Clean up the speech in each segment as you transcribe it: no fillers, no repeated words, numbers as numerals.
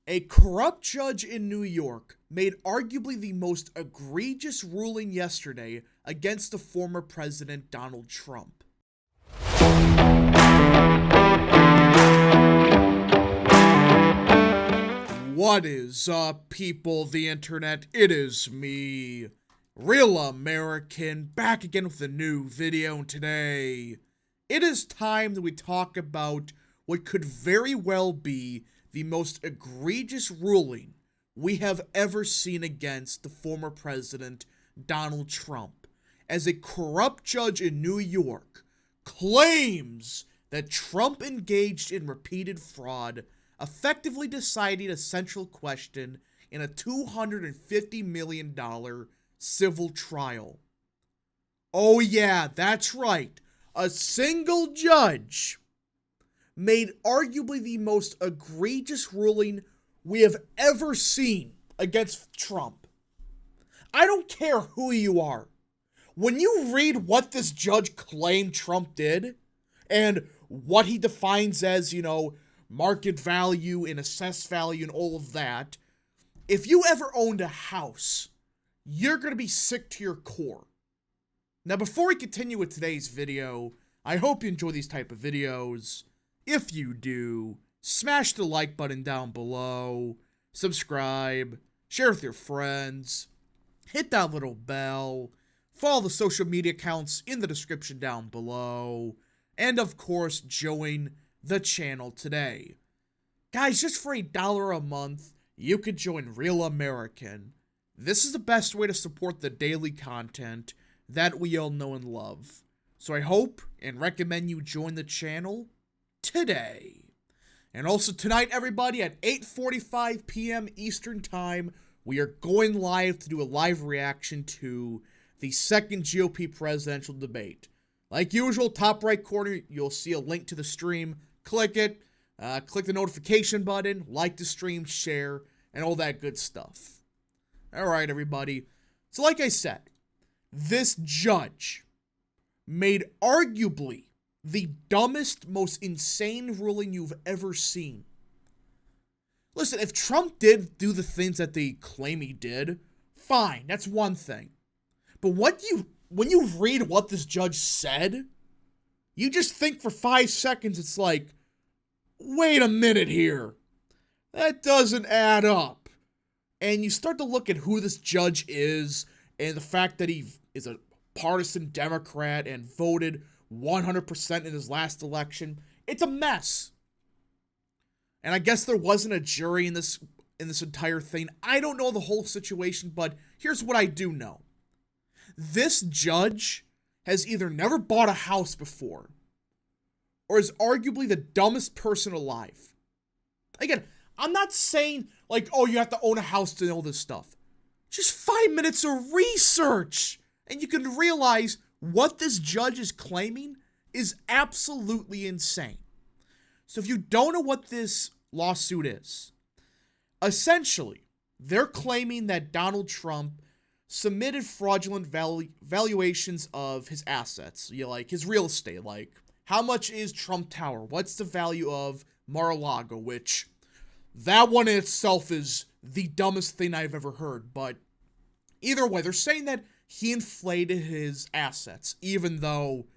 A corrupt judge in New York made arguably the most egregious ruling yesterday against the former president Donald Trump. What is up, people of the internet? It is me, Real American, back again with a new video, and today it is time that we talk about what could very well be the most egregious ruling we have ever seen against the former president Donald Trump, as a corrupt judge in New York claims that Trump engaged in repeated fraud, effectively deciding a central question in a $250 million civil trial. Oh yeah, that's right. A single judge made arguably the most egregious ruling we have ever seen against Trump. I don't care who you are. When you read what this judge claimed Trump did, and what he defines as, market value and assessed value and all of that, if you ever owned a house, you're going to be sick to your core. Now, before we continue with today's video, I hope you enjoy these type of videos. If you do, smash the like button down below, subscribe, share with your friends, hit that little bell, follow the social media accounts in the description down below, and of course, join the channel today. Guys, just for $1 a month, you could join Real American. This is the best way to support the daily content that we all know and love. So I hope and recommend you join the channel today. And also tonight, everybody, at 8:45 p.m. Eastern Time, we are going live to do a live reaction to the second GOP presidential debate. Like usual, top right corner, you'll see a link to the stream. Click it, click the notification button, like the stream, share, and all that good stuff. Alright, everybody. So like I said, this judge made arguably the dumbest, most insane ruling you've ever seen. Listen, if Trump did do the things that they claim he did, fine, that's one thing. But when you read what this judge said, you just think for 5 seconds, it's like, wait a minute here. That doesn't add up. And you start to look at who this judge is, and the fact that he is a partisan Democrat and voted 100% in his last election. It's a mess. And I guess there wasn't a jury in this entire thing. I don't know the whole situation, but here's what I do know. This judge has either never bought a house before, or is arguably the dumbest person alive. Again, I'm not saying, like, oh, you have to own a house to know this stuff. Just 5 minutes of research, and you can realize what this judge is claiming is absolutely insane. So if you don't know what this lawsuit is, essentially, they're claiming that Donald Trump submitted fraudulent valuations of his assets, like his real estate, like how much is Trump Tower? What's the value of Mar-a-Lago? Which, that one in itself is the dumbest thing I've ever heard, but either way, they're saying that he inflated his assets, even though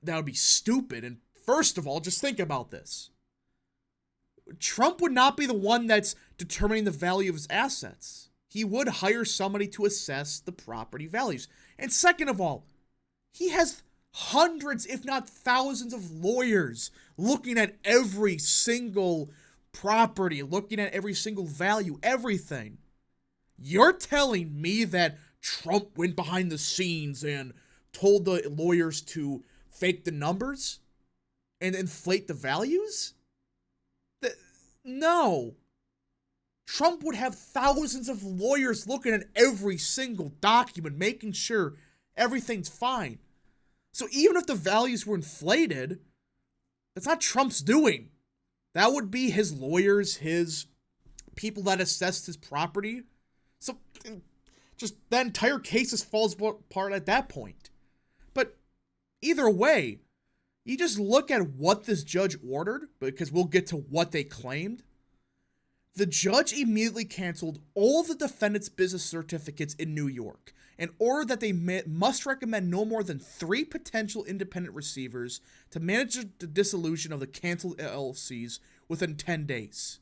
that would be stupid. And first of all, just think about this. Trump would not be the one that's determining the value of his assets. He would hire somebody to assess the property values. And second of all, he has hundreds, if not thousands, of lawyers looking at every single property, looking at every single value, everything. You're telling me that Trump went behind the scenes and told the lawyers to fake the numbers and inflate the values? No. Trump would have thousands of lawyers looking at every single document, making sure everything's fine. So even if the values were inflated, that's not Trump's doing. That would be his lawyers, his people that assessed his property. So just that entire case just falls apart at that point. But either way, you just look at what this judge ordered, because we'll get to what they claimed. The judge immediately canceled all of the defendant's business certificates in New York and ordered that they must recommend no more than 3 potential independent receivers to manage the dissolution of the canceled LLCs within 10 days.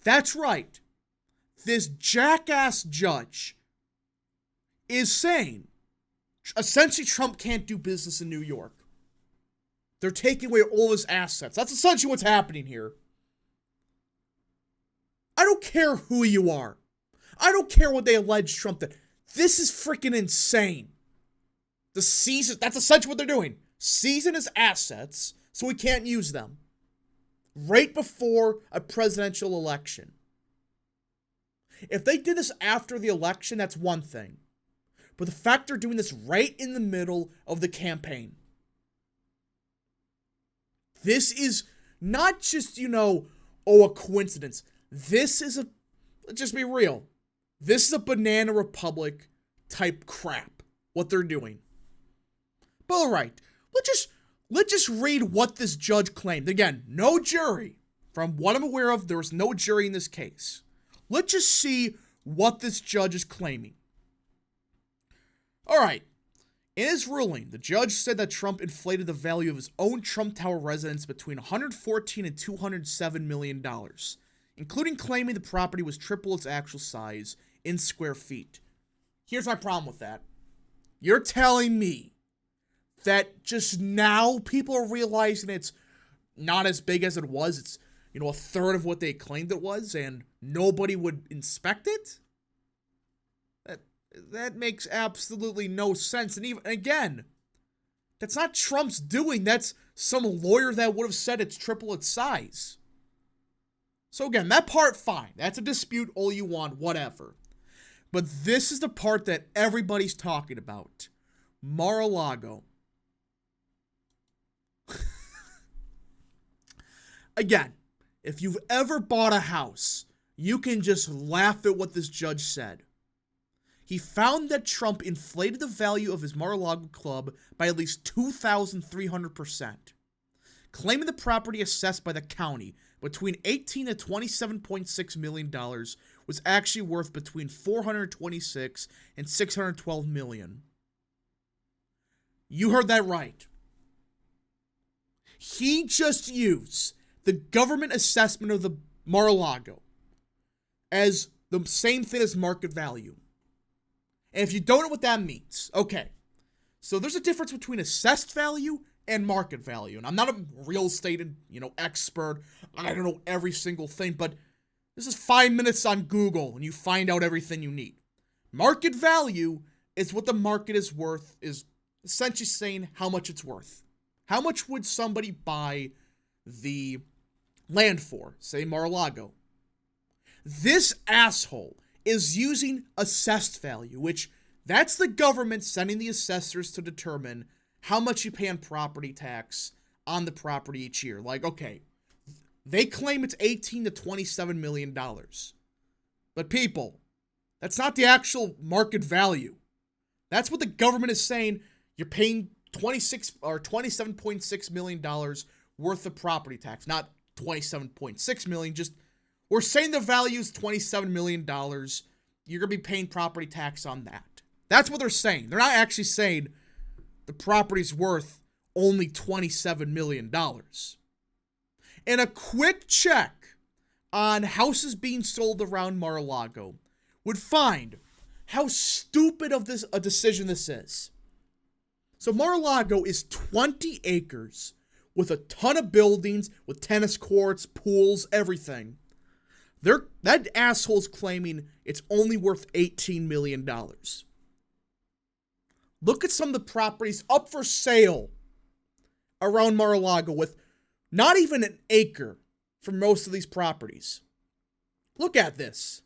That's right. This jackass judge is saying, essentially, Trump can't do business in New York. They're taking away all his assets. That's essentially what's happening here. I don't care who you are. I don't care what they allege Trump did. This is freaking insane. That's essentially what they're doing. Seizing his assets so he can't use them. Right before a presidential election. If they did this after the election, that's one thing. But the fact they're doing this right in the middle of the campaign. This is not just, a coincidence. This is let's just be real. This is a banana republic type crap, what they're doing. But alright, let's just read what this judge claimed. Again, no jury. From what I'm aware of, there was no jury in this case. Let's just see what this judge is claiming. Alright, in his ruling, the judge said that Trump inflated the value of his own Trump Tower residence between $114 and $207 million, including claiming the property was triple its actual size in square feet. Here's my problem with that. You're telling me that just now people are realizing it's not as big as it was. It's, a third of what they claimed it was, and nobody would inspect it? That makes absolutely no sense. And even, again, that's not Trump's doing. That's some lawyer that would have said it's triple its size. So again, that part, fine. That's a dispute, all you want, whatever. But this is the part that everybody's talking about. Mar-a-Lago. Again, if you've ever bought a house, you can just laugh at what this judge said. He found that Trump inflated the value of his Mar-a-Lago club by at least 2,300%, claiming the property assessed by the county between $18 and $27.6 million was actually worth between $426 and $612 million. You heard that right. He just used the government assessment of the Mar-a-Lago as the same thing as market value. And if you don't know what that means, okay. So there's a difference between assessed value and market value. And I'm not a real estate, expert. I don't know every single thing, but this is 5 minutes on Google and you find out everything you need. Market value is what the market is worth, is essentially saying how much it's worth. How much would somebody buy the land for, say Mar-a-Lago? This asshole is using assessed value, which that's the government sending the assessors to determine how much you pay on property tax on the property each year. Like, okay, they claim it's $18 to $27 million. But people, that's not the actual market value. That's what the government is saying. You're paying $27.6 million worth of property tax. Not $27.6 million, just we're saying the value is $27 million. You're going to be paying property tax on that. That's what they're saying. They're not actually saying the property's worth only $27 million. And a quick check on houses being sold around Mar-a-Lago would find how stupid of a decision this is. So Mar-a-Lago is 20 acres with a ton of buildings, with tennis courts, pools, everything. That asshole's claiming it's only worth $18 million. Look at some of the properties up for sale around Mar-a-Lago with not even an acre for most of these properties. Look at this.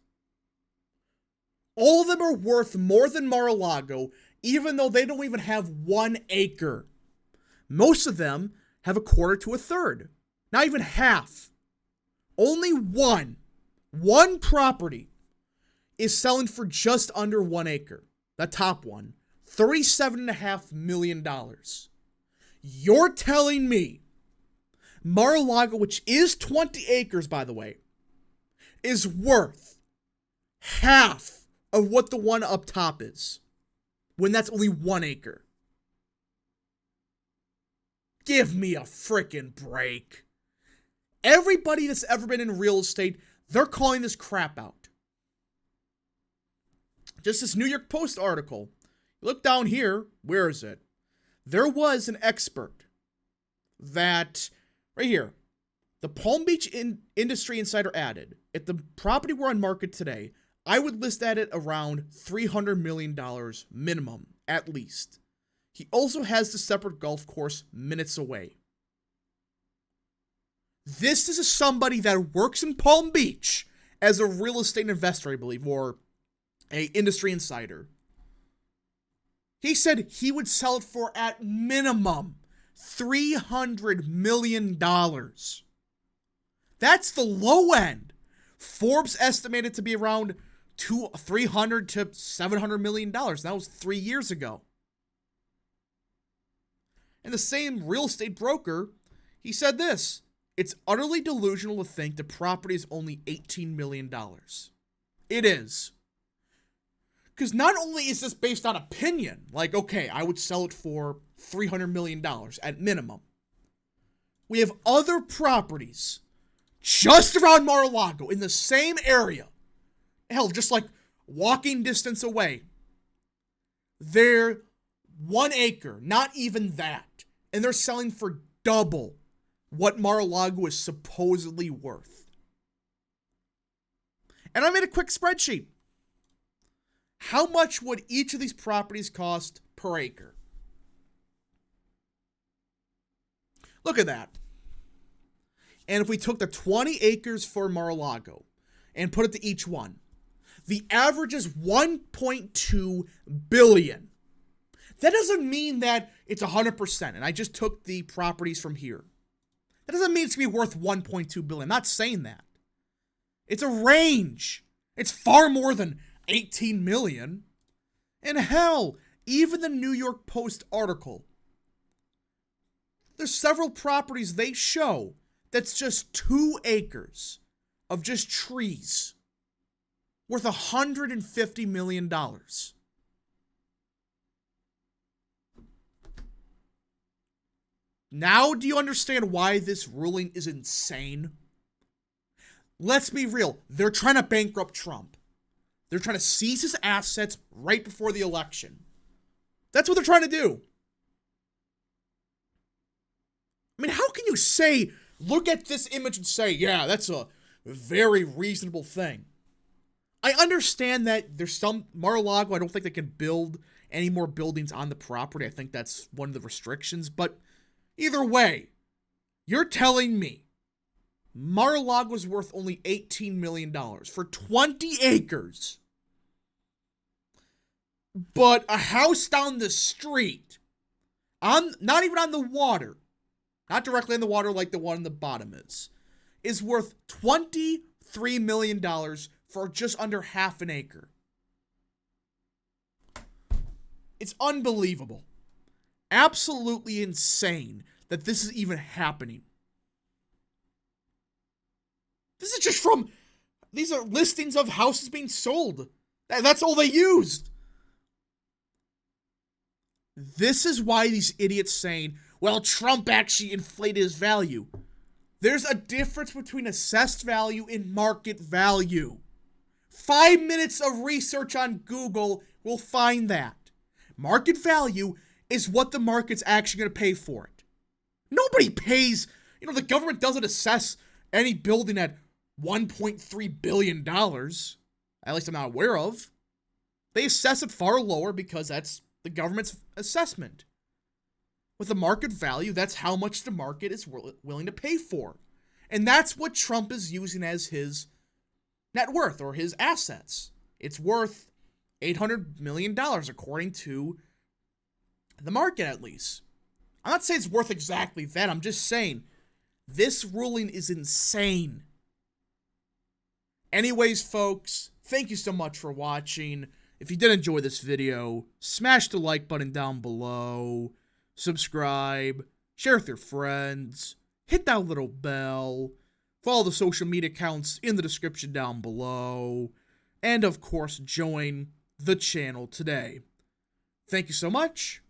All of them are worth more than Mar-a-Lago, even though they don't even have 1 acre. Most of them have a quarter to a third. Not even half. Only one property is selling for just under 1 acre. The top one. $37.5 million. You're telling me Mar-a-Lago, which is 20 acres, by the way, is worth half of what the one up top is, when that's only 1 acre. Give me a frickin' break. Everybody that's ever been in real estate, they're calling this crap out. Just this New York Post article. Look down here. Where is it? There was an expert that, right here, the Palm Beach Industry Insider added, if the property were on market today, I would list that at around $300 million minimum, at least. He also has the separate golf course minutes away. This is somebody that works in Palm Beach as a real estate investor, I believe, or a industry insider. He said he would sell it for, at minimum, $300 million. That's the low end. Forbes estimated to be around $300 to $700 million. That was 3 years ago. And the same real estate broker, he said this: it's utterly delusional to think the property is only $18 million. It is. Because not only is this based on opinion, like, okay, I would sell it for $300 million at minimum. We have other properties just around Mar-a-Lago in the same area. Hell, just like walking distance away. They're 1 acre, not even that. And they're selling for double what Mar-a-Lago is supposedly worth. And I made a quick spreadsheet. How much would each of these properties cost per acre? Look at that. And if we took the 20 acres for Mar-a-Lago and put it to each one, the average is $1.2 billion. That doesn't mean that it's 100%, and I just took the properties from here. That doesn't mean it's going to be worth $1.2 billion. I'm not saying that. It's a range. It's far more than 18 million. And hell, even the New York Post article, there's several properties they show that's just 2 acres of just trees worth $150 million. Now do you understand why this ruling is insane? Let's be real. They're trying to bankrupt Trump. They're trying to seize his assets right before the election. That's what they're trying to do. I mean, how can you say, look at this image and say, yeah, that's a very reasonable thing? I understand that there's some Mar-a-Lago, I don't think they can build any more buildings on the property. I think that's one of the restrictions. But either way, you're telling me Mar-a-Lago is worth only $18 million for 20 acres. But a house down the street, not even on the water, not directly on the water like the one in the bottom is worth $23 million for just under half an acre. It's unbelievable. Absolutely insane that this is even happening. This is just from, these are listings of houses being sold. That's all they used. This is why these idiots saying, well, Trump actually inflated his value. There's a difference between assessed value and market value. 5 minutes of research on Google will find that. Market value is what the market's actually going to pay for it. Nobody pays, the government doesn't assess any building at $1.3 billion. At least I'm not aware of. They assess it far lower because that's the government's assessment. With the market value, that's how much the market is willing to pay for. And that's what Trump is using as his net worth or his assets. It's worth $800 million according to the market, at least. I'm not saying it's worth exactly that. I'm just saying this ruling is insane. Anyways, folks, thank you so much for watching. If you did enjoy this video, smash the like button down below, subscribe, share with your friends, hit that little bell, Follow the social media accounts in the description down below. And of course, join the channel today. Thank you so much.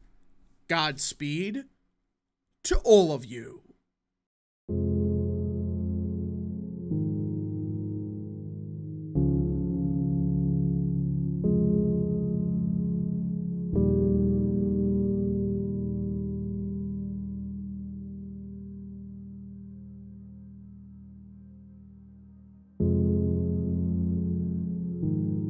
Godspeed to all of you.